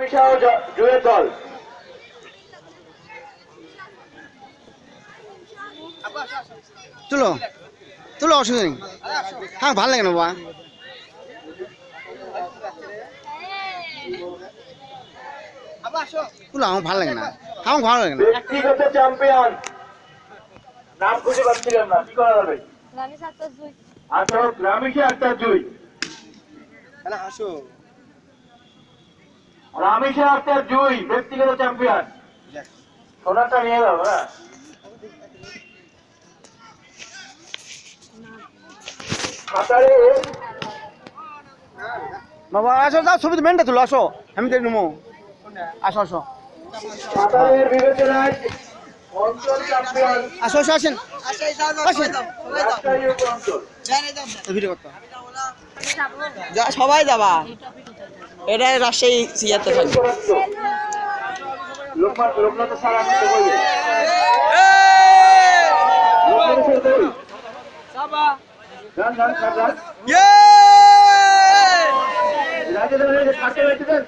রামিশা ও জুয়ের দল। তুলো তুলো, অসুবিধা নেই। হ্যাঁ, ভালো লাগে না বাবা। তুলো আমার ভালো লাগে না, আমার ভালো লাগে না। ব্যক্তিগত চ্যাম্পিয়ন নাম খুঁজে পাচ্ছিলাম না, কি করা যাবে? আচ্ছা, রামিশা আক্তার জুই। আসো, রামিশা আক্তার জুই ব্যক্তিগত চ্যাম্পিয়ন। সোনারটা নিয়ে যাবো না? সাঁতারে বাবা আসো, যাও ছবি মেনটা তুলো, আসো আমি দেখে নেবো। আসো আসো সাঁতারের বিবেচনায় অঞ্চল চ্যাম্পিয়ন আসো আসো, আসেন আসেন, রাজশাহী উপঅঞ্চল। ভিডিও করতে যা সবাই যাবা, এটা রাজশাহী সিয়াতে থাকবে। লোকনাথ স্যার আসতে বলবে। লোকনাথ স্যার কই? যান যান স্যার যান। রাজে দেন, থাকতে রয়েছে দেন।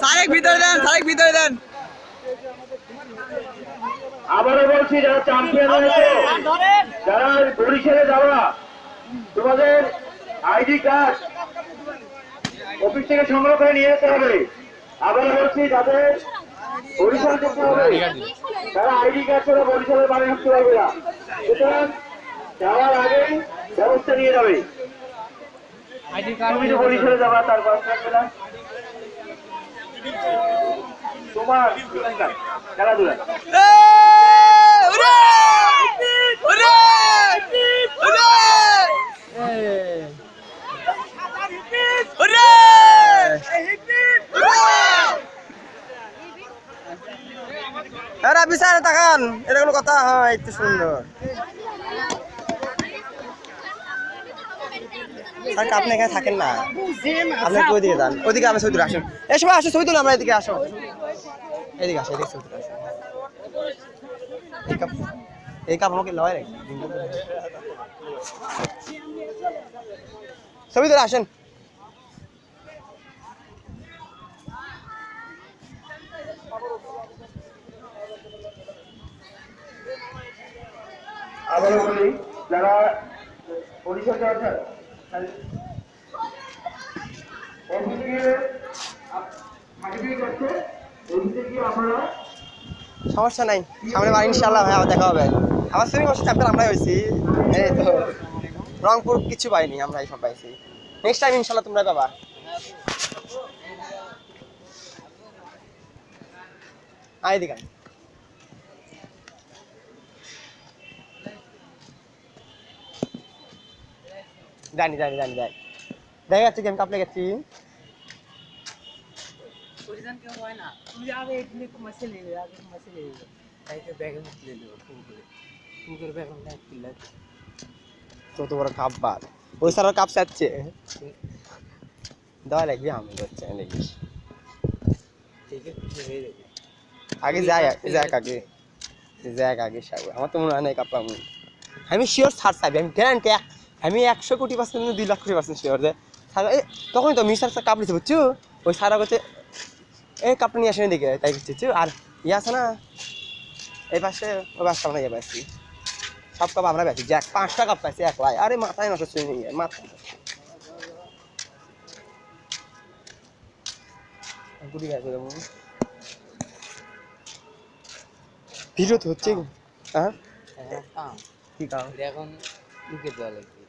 সারেক ভিতরে দেন, সারেক ভিতরে দেন। আবারও বলছি, যারা চ্যাম্পিয়ন হয়েছে, যারা বরিশালে যাওয়া, তোমাদের আইডি কার্ড অফিস থেকে সংগ্রহ করে নিয়ে যেতে হবে। আবারও বলছি, যাদের বরিশাল যেতে হবে তারা আইডি কার্ড ছাড়া বরিশালের বাড়ি আসতে পারবে না। সুতরাং যাওয়ার আগেই ব্যবস্থা নিয়ে যাবে। তুমি তো বরিশালে যাবা, তার বাস থাকবে না তোমার খেলাধুলা। বিচারে তাকান, এটা কোনো কথা হয়? একটু সুন্দর আপনি এখানে থাকেন না, আপনি ওইদিকে যান, ওইদিকে আমি ছবি তুলে আসুন। এই সবাই আসো, ছবি তুলে আমরা এদিকে আসো, এদিকে আসো, এদিকে ছবি তুলে আসো। এই কাপ আমাকে লয় রেখে ছবি তুলে আসেন। আবারও বলি, যারা বরিশাল যাচ্ছেন সমস্যা নাই, সামনে বার ইনশাল্লাহ ভাই আবার দেখা হবে। আমার সুইমিং অবশ্য চ্যাম্পিয়ন আমরাই হয়েছি, এই তো রংপুর কিছু পাইনি, আমরা সব পাইছি। নেক্সট টাইম ইনশাল্লাহ তোমরা পাবা। আয় দিকে জানি জানি জানি জানি দেখা যাচ্ছে গেম কাপলে গেছি। কত বড় কাপ বার, ওই সারা কাপ চাচ্ছে দেওয়া লাগবে, আমি করছে দেখিস আগে যাই, যাক আগে যাক আগে সাগর। আমার তো মনে হয় না কাপ আমি শিওর ছাড় চাইবি, আমি গ্যারান্টি, আমি 100% 2 লাখ কোটি % শিওর যে তখনই তো মিস্টার স্যার কাপ নিচ্ছে বুঝছো। ওই সারা করছে এই কাপটা নিয়ে আসেনি দিকে, তাই বুঝছি। আর ইয়ে আছে না এই পাশে, ওই পাশটা আমরা ইয়ে পাইছি, সব কাপ আমরা পাইছি, জ্যাক 5টা কাপ পাইছি একলাই। আরে মাথায় নষ্ট সুইমিং এর মাথা ভিডিও তো হচ্ছে। হ্যাঁ কি কারণ এখন লুকে দেওয়া লাগবে।